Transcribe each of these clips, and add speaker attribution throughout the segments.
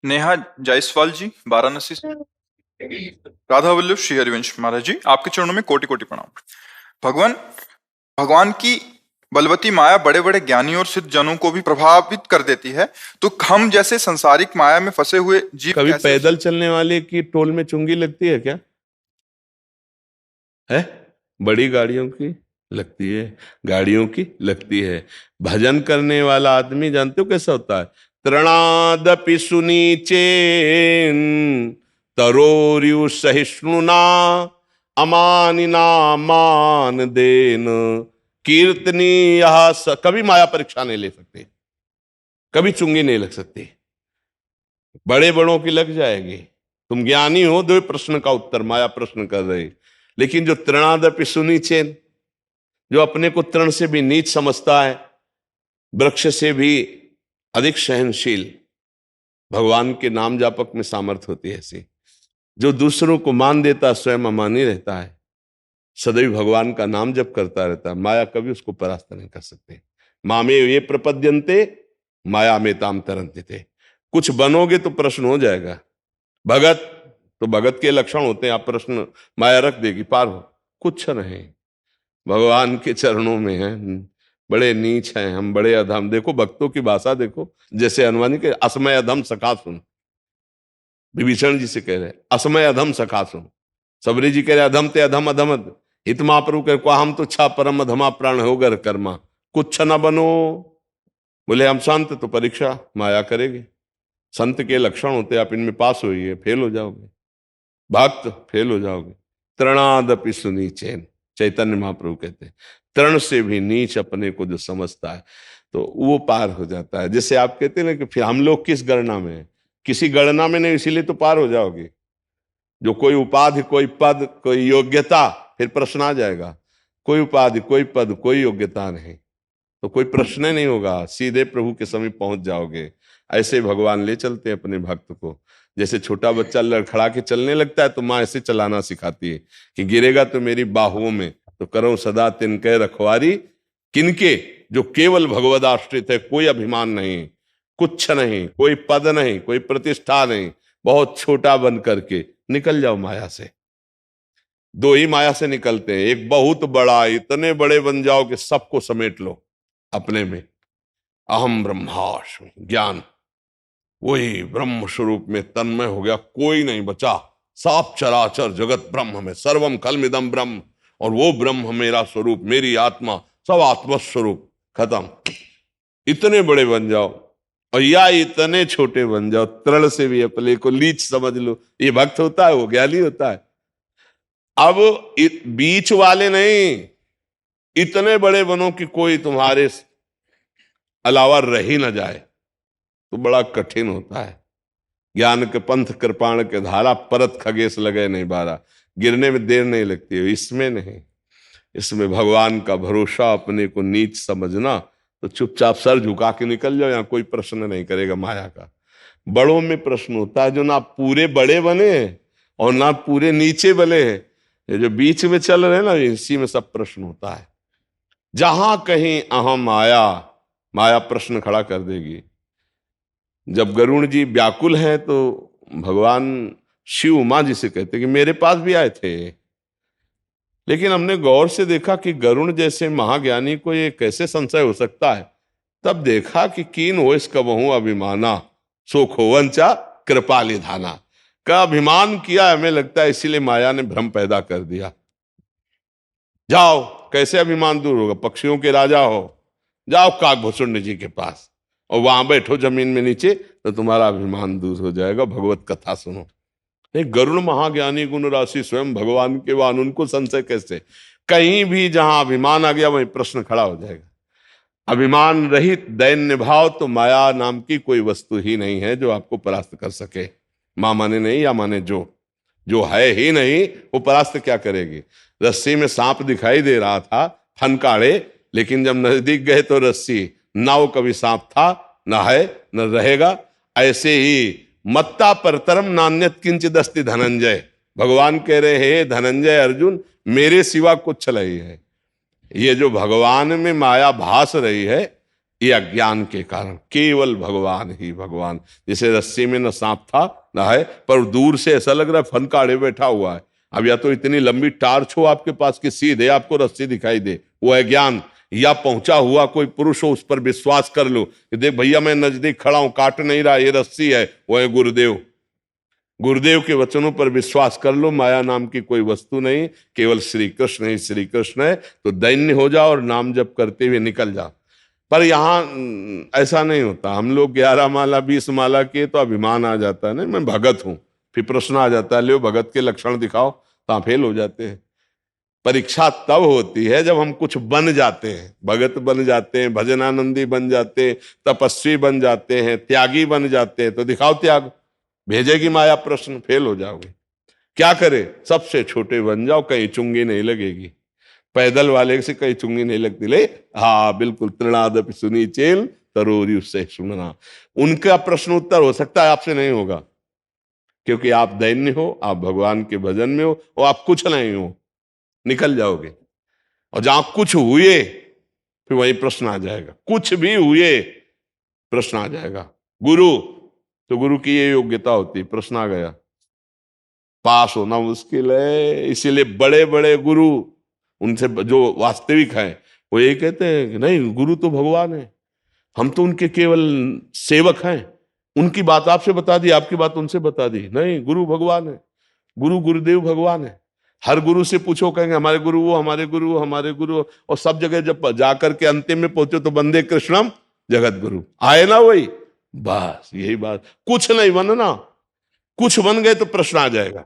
Speaker 1: नेहा जायसवाल जी, वाराणसी से। राधा वल्लभ श्री हरिवंश महाराज जी, आपके चरणों में कोटि कोटि प्रणाम। भगवान भगवान की बलवती माया बड़े बड़े ज्ञानी और सिद्ध जनों को भी प्रभावित कर देती है, तो हम जैसे संसारिक माया में फंसे हुए जीव
Speaker 2: कभी
Speaker 1: कैसे
Speaker 2: पैदल चलने वाले की टोल में चुंगी लगती है क्या? है? बड़ी गाड़ियों की लगती है, गाड़ियों की लगती है। भजन करने वाला आदमी जानते हो कैसा होता है? तृणादपि सुनीचेन तरोर्यु सहिष्णुना अमानिना मान देन कीर्तनी यह कभी माया परीक्षा नहीं ले सकते, कभी चुंगी नहीं लग सकती। बड़े बड़ों की लग जाएगी। तुम ज्ञानी हो, दो प्रश्न का उत्तर माया प्रश्न कर रही। लेकिन जो तृणादपि सुनीचेन, जो अपने को तृण से भी नीच समझता है, वृक्ष से भी अधिक सहनशील, भगवान के नाम जापक में सामर्थ्य होती है ऐसी। जो दूसरों को मान देता स्वयं अमानी रहता है, सदैव भगवान का नाम जप करता रहता है, माया कभी उसको परास्त नहीं कर सकते। मामे ये प्रपद्यन्ते माया में ताम तरंते थे। कुछ बनोगे तो प्रश्न हो जाएगा। भगत तो भगत के लक्षण होते हैं, आप प्रश्न माया रख देगी, पार हो। कुछ नहीं, भगवान के चरणों में है। बड़े नीच हैं हम, बड़े अधम। देखो भक्तों की भाषा देखो, जैसे हनुमान जी के असमय अधम सखा सुन, विभीषण जी से कह रहे असमय अधम सखा सुन। सबरी जी कह रहे अधम ते अधम अधम हित महाप्रभु कह को हम तो छा परम अधमा प्राण होगर कर्मा कुछ न बनो। बोले हम संत तो परीक्षा माया करेगी। संत के लक्षण होते, आप इनमें पास होइए फेल हो जाओगे, भक्त फेल हो जाओगे। तृणादपि सुनीचेन, चैतन्य महाप्रभु कहते हैं तृण से भी नीच अपने को जो समझता है तो वो पार हो जाता है। जैसे आप कहते हैं ना कि फिर हम लोग किस गणना में है, किसी गणना में नहीं, इसीलिए तो पार हो जाओगे। जो कोई उपाधि, कोई पद, कोई योग्यता, फिर प्रश्न आ जाएगा। कोई उपाधि, कोई पद, कोई योग्यता नहीं तो कोई प्रश्न नहीं होगा, सीधे प्रभु के समीप पहुंच जाओगे। ऐसे भगवान ले चलते हैं अपने भक्त को। जैसे छोटा बच्चा लड़खड़ा के चलने लगता है तो माँ ऐसे चलाना सिखाती है कि गिरेगा तो मेरी बाहुओं में, तो करो सदा तिनके रखवारी किनके, जो केवल भगवद आश्रित है, कोई अभिमान नहीं, कुछ नहीं, कोई पद नहीं, कोई प्रतिष्ठा नहीं, बहुत छोटा बन करके निकल जाओ माया से। दो ही माया से निकलते हैं, एक बहुत बड़ा, इतने बड़े बन जाओ कि सबको समेट लो अपने में। अहम ब्रह्मास्मि ज्ञान, वही ब्रह्म स्वरूप में तन्मय हो गया, कोई नहीं बचा। साफ चराचर जगत ब्रह्म में, सर्वम खलमिदम ब्रह्म, और वो ब्रह्म मेरा स्वरूप, मेरी आत्मा, सब आत्मस्वरूप, खत्म। इतने बड़े बन जाओ, और या इतने छोटे बन जाओ, तृण से भी अपने को लीच समझ लो। ये भक्त होता है, वो ज्ञानी होता है। अब बीच वाले नहीं, इतने बड़े बनो कि कोई तुम्हारे अलावा रह ही ना जाए, तो बड़ा कठिन होता है। ज्ञान के पंथ कृपाण के धारा, परत खगेश लगे नहीं बारा। गिरने में देर नहीं लगती है, इसमें नहीं। इसमें भगवान का भरोसा, अपने को नीच समझना, तो चुपचाप सर झुका के निकल जाओ, यहाँ कोई प्रश्न नहीं करेगा माया का। बड़ों में प्रश्न होता है, जो ना पूरे बड़े बने और ना पूरे नीचे बने हैं, ये जो बीच में चल रहे हैं ना, इसी में सब प्रश्न होता है। जहां कहीं अहम आया, माया प्रश्न खड़ा कर देगी। जब गरुण जी व्याकुल हैं तो भगवान शिव उमा जी से कहते कि मेरे पास भी आए थे, लेकिन हमने गौर से देखा कि गरुण जैसे महाज्ञानी को ये कैसे संशय हो सकता है। तब देखा कि कीन हो इसका बहु अभिमाना सो खोवंचा कृपा निधाना, का अभिमान किया, हमें लगता है इसीलिए माया ने भ्रम पैदा कर दिया। जाओ, कैसे अभिमान दूर होगा? पक्षियों के राजा हो, जाओ काकभूषुंड जी के पास और वहां बैठो जमीन में नीचे, तो तुम्हारा अभिमान दूर हो जाएगा। भगवत कथा सुनो। नहीं, गरुण महाज्ञानी गुण राशि स्वयं भगवान के वाहन, उनको संशय कैसे? कहीं भी जहां अभिमान आ गया वहीं प्रश्न खड़ा हो जाएगा। अभिमान रहित दैन्य भाव, तो माया नाम की कोई वस्तु ही नहीं है जो आपको परास्त कर सके। मां माने नहीं या माने जो, जो है ही नहीं, वो परास्त क्या करेगी? रस्सी में सांप दिखाई दे रहा था, फन काढ़े, लेकिन जब नजदीक गए तो रस्सी ना, वो कभी सांप था ना है न रहेगा। ऐसे ही मत्ता परतरम नान्यत किंचित अस्ति धनंजय, भगवान कह रहे हैं धनंजय अर्जुन, मेरे सिवा कुछ नहीं है। ये जो भगवान में माया भास रही है, ये अज्ञान के कारण। केवल भगवान ही भगवान। जैसे रस्सी में न सांप था न है, पर दूर से ऐसा लग रहा है फन काढ़े बैठा हुआ है। अब या तो इतनी लंबी टार्च हो आपके पास कि सीधे आपको रस्सी दिखाई दे, वो है ज्ञान। या पहुंचा हुआ कोई पुरुष हो, उस पर विश्वास कर लो कि देख भैया मैं नजदीक खड़ा हूं, काट नहीं रहा, ये रस्सी है, वो है गुरुदेव। गुरुदेव के वचनों पर विश्वास कर लो, माया नाम की कोई वस्तु नहीं, केवल श्री कृष्ण ही श्री कृष्ण है। तो दैन्य हो जाओ और नाम जप करते हुए निकल जाओ। पर यहाँ ऐसा नहीं होता। हम लोग 11 माला 20 माला किए तो अभिमान आ जाता है, नहीं मैं भगत हूं। फिर प्रश्न आ जाता है, लो भगत के लक्षण दिखाओ, तो फेल हो जाते हैं। परीक्षा तब होती है जब हम कुछ बन जाते हैं, भगत बन जाते हैं, भजनानंदी बन जाते हैं, तपस्वी बन जाते हैं, त्यागी बन जाते हैं। तो दिखाओ त्याग, भेजेगी माया प्रश्न, फेल हो जाओगे। क्या करे, सबसे छोटे बन जाओ, कहीं चुंगी नहीं लगेगी। पैदल वाले से कहीं चुंगी नहीं लगती। ले हाँ बिल्कुल, तृणादपि सुनी चेल तरोरी उससे सुनना। उनका प्रश्न उत्तर हो सकता है, आपसे नहीं होगा, क्योंकि आप दैन्य हो, आप भगवान के भजन में हो, और आप कुछ नहीं हो, निकल जाओगे। और जहां कुछ हुए फिर वही प्रश्न आ जाएगा, कुछ भी हुए प्रश्न आ जाएगा। गुरु, तो गुरु की ये योग्यता होती है, प्रश्न आ गया, पास होना मुश्किल है। इसीलिए बड़े बड़े गुरु, उनसे जो वास्तविक हैं, वो ये कहते हैं कि नहीं गुरु तो भगवान है, हम तो उनके केवल सेवक हैं। उनकी बात आपसे बता दी, आपकी बात उनसे बता दी। नहीं, गुरु भगवान है, गुरु गुरुदेव भगवान है। हर गुरु से पूछो, कहेंगे हमारे गुरु वो, हमारे गुरु वो, हमारे गुरु। और सब जगह जब जाकर के अंतिम में पहुंचे तो वंदे कृष्णम जगत गुरु आए ना, वही बस यही बात। कुछ नहीं बनना, कुछ बन गए तो प्रश्न आ जाएगा।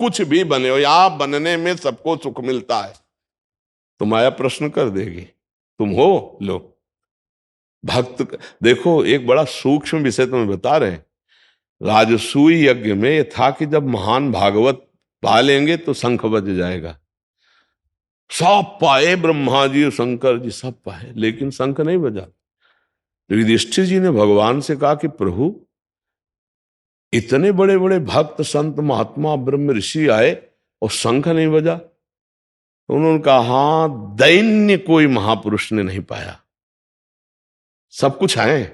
Speaker 2: कुछ भी बने हो, आप बनने में सबको सुख मिलता है, तो माया प्रश्न कर देगी, तुम हो लो भक्त। देखो एक बड़ा सूक्ष्म विषय तुम्हें बता रहे हैं। राजसूय यज्ञ में यह था कि जब महान भागवत पा लेंगे तो शंख बज जाएगा। सब पाए, ब्रह्मा जी और शंकर जी सब पाए, लेकिन शंख नहीं बजा। तो युधिष्ठिर जी ने भगवान से कहा कि प्रभु, इतने बड़े बड़े भक्त संत महात्मा ब्रह्म ऋषि आए और शंख नहीं बजा। तो उन्होंने कहा हाँ, दैन्य कोई महापुरुष ने नहीं पाया। सब कुछ है,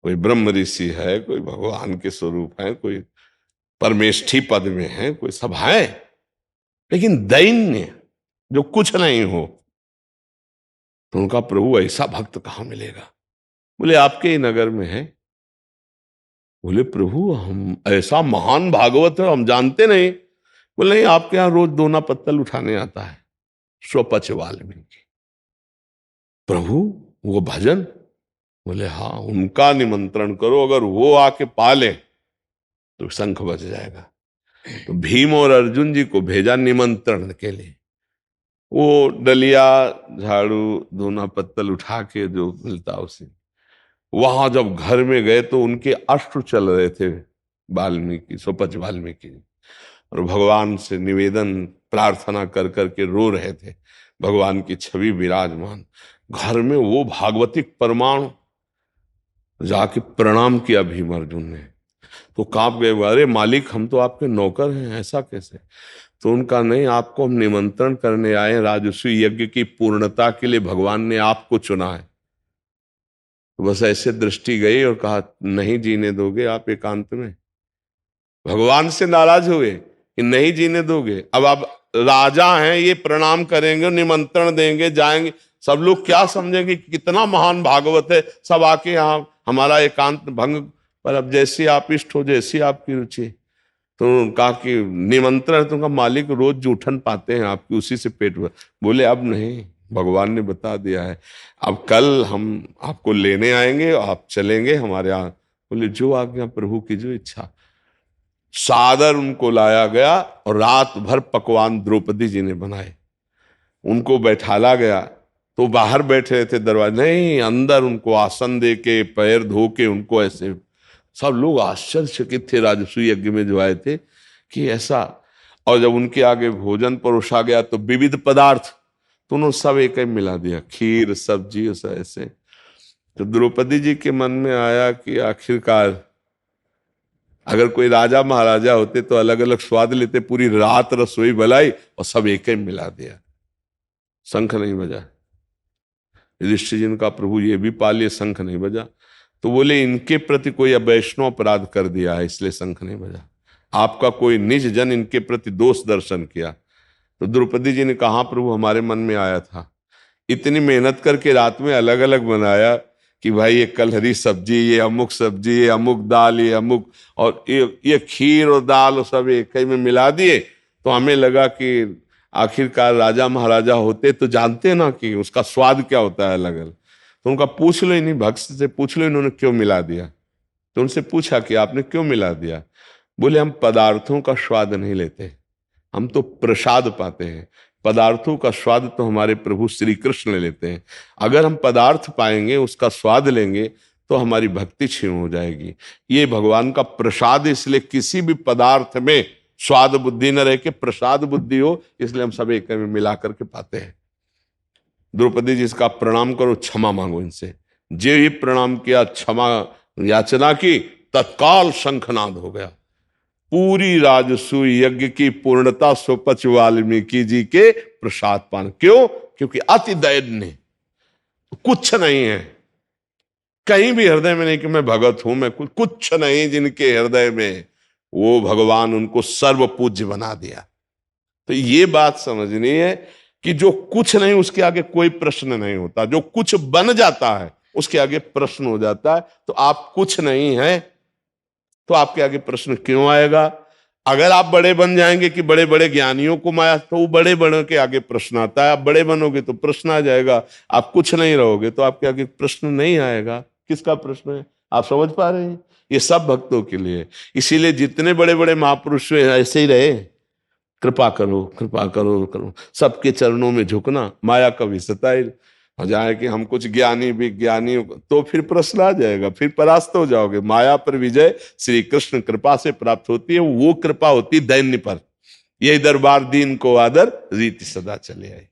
Speaker 2: कोई ब्रह्म ऋषि है, कोई भगवान के स्वरूप है, कोई परमेष्ठी पद में है, कोई सब है, लेकिन दैन्य जो कुछ नहीं हो। तो उनका प्रभु ऐसा भक्त कहां मिलेगा? बोले आपके ही नगर में है। बोले प्रभु, हम ऐसा महान भागवत है हम जानते नहीं। बोले नहीं, आपके यहां रोज दोना पत्तल उठाने आता है स्वपच वाल्मीकि। प्रभु वो भजन? बोले हाँ, उनका निमंत्रण करो, अगर वो आके पाले तो शंख बज जाएगा। तो भीम और अर्जुन जी को भेजा निमंत्रण के लिए। वो डलिया झाड़ू दोना पत्तल उठा के जो मिलता उसे, वहां जब घर में गए तो उनके अश्रु चल रहे थे वाल्मीकि, स्वपच वाल्मीकि, और भगवान से निवेदन प्रार्थना कर करके रो रहे थे। भगवान की छवि विराजमान घर में, वो भागवतिक परमाणु। जाके प्रणाम किया भीम अर्जुन ने, तो कांप गए। अरे मालिक, हम तो आपके नौकर हैं, ऐसा कैसे? तो उनका नहीं, आपको हम निमंत्रण करने आए हैं, राजसूय यज्ञ की पूर्णता के लिए भगवान ने आपको चुना है। तो बस ऐसे दृष्टि गई और कहा नहीं जीने दोगे आप एकांत में? भगवान से नाराज हुए कि नहीं जीने दोगे। अब आप राजा हैं, ये प्रणाम करेंगे, निमंत्रण देंगे, जाएंगे, सब लोग क्या समझेंगे कि कितना महान भागवत है, सब आके यहाँ हमारा एकांत भंग। पर अब जैसी आप इष्ट हो, जैसी आपकी रुचि। तो कहा कि निमंत्रण, तुमका मालिक रोज जूठन पाते हैं आपकी, उसी से पेट भर। बोले अब नहीं, भगवान ने बता दिया है, अब कल हम आपको लेने आएंगे और आप चलेंगे हमारे यहाँ। बोले जो आज्ञा प्रभु की, जो इच्छा। सादर उनको लाया गया और रात भर पकवान द्रौपदी जी ने बनाए। उनको बैठाला गया तो बाहर बैठे रहे थे दरवाजे, नहीं अंदर उनको आसन दे के, पैर धो के, उनको ऐसे। सब लोग आश्चर्यचकित थे राजसूय यज्ञ में जो आए थे कि ऐसा। और जब उनके आगे भोजन परोसा गया तो विविध पदार्थ, तो उन्होंने सब एक ही मिला दिया, खीर सब्जी ऐसे। तो द्रौपदी जी के मन में आया कि आखिरकार अगर कोई राजा महाराजा होते तो अलग अलग स्वाद लेते, पूरी रात रसोई बनाई और सब एक ही मिला दिया। शंख नहीं बजा। युधिष्ठिर जी ने कहा प्रभु ये भी पालिए, शंख नहीं बजा। तो बोले इनके प्रति कोई वैष्णव अपराध कर दिया है इसलिए शंख नहीं बजा, आपका कोई निज जन इनके प्रति दोष दर्शन किया। तो द्रौपदी जी ने कहा हाँ प्रभु हमारे मन में आया था, इतनी मेहनत करके रात में अलग अलग बनाया कि भाई ये कलहरी सब्जी, ये अमुक सब्जी, ये अमुक दाल, ये अमुक, और ये खीर और दाल और सब एक ही में मिला दिए। तो हमें लगा कि आखिरकार राजा महाराजा होते तो जानते ना कि उसका स्वाद क्या होता है अलग अलग। तो उनका पूछ लो, इन्हीं भक्त से पूछ लो इन्होंने क्यों मिला दिया। तो उनसे पूछा कि आपने क्यों मिला दिया। बोले हम पदार्थों का स्वाद नहीं लेते, हम तो प्रसाद पाते हैं, पदार्थों का स्वाद तो हमारे प्रभु श्री कृष्ण लेते हैं। अगर हम पदार्थ पाएंगे, उसका स्वाद लेंगे तो हमारी भक्ति क्षीण हो जाएगी। ये भगवान का प्रसाद, इसलिए किसी भी पदार्थ में स्वाद बुद्धि न रह के प्रसाद बुद्धि हो, इसलिए हम सब एक में मिला करके पाते हैं। द्रौपदी जी इसका प्रणाम करो, क्षमा मांगो इनसे। जे ही प्रणाम किया, क्षमा याचना की, तत्काल शंखनाद हो गया। पूरी राजसू यज्ञ की पूर्णता सोपच वाल्मीकि जी के प्रसाद पान। क्यों? क्योंकि अति दैन्य, कुछ नहीं है कहीं भी हृदय में, नहीं कि मैं भगत हूं, मैं कुछ नहीं जिनके हृदय में, वो भगवान उनको सर्व पूज्य बना दिया। तो ये बात समझनी है कि जो कुछ नहीं उसके आगे कोई प्रश्न नहीं होता, जो कुछ बन जाता है उसके आगे प्रश्न हो जाता है। तो आप कुछ नहीं है तो आपके आगे प्रश्न क्यों आएगा? अगर आप बड़े बन जाएंगे कि बड़े बड़े ज्ञानियों को माया, तो वो बड़े बड़ों के आगे प्रश्न आता है। आप बड़े बनोगे तो प्रश्न आ जाएगा, आप कुछ नहीं रहोगे तो आपके आगे प्रश्न नहीं आएगा। किसका प्रश्न है? आप समझ पा रहे हैं? ये सब भक्तों के लिए। इसीलिए जितने बड़े बड़े महापुरुष हुए ऐसे ही रहे, कृपा करो कृपा करो करो, सबके चरणों में झुकना, माया कभी सताए हो जाए कि हम कुछ ज्ञानी विज्ञानी, तो फिर प्रश्न आ जाएगा, फिर परास्त हो जाओगे। माया पर विजय श्री कृष्ण कृपा से प्राप्त होती है, वो कृपा होती दैन्य पर। यही दरबार दीन को आदर, रीति सदा चले आए।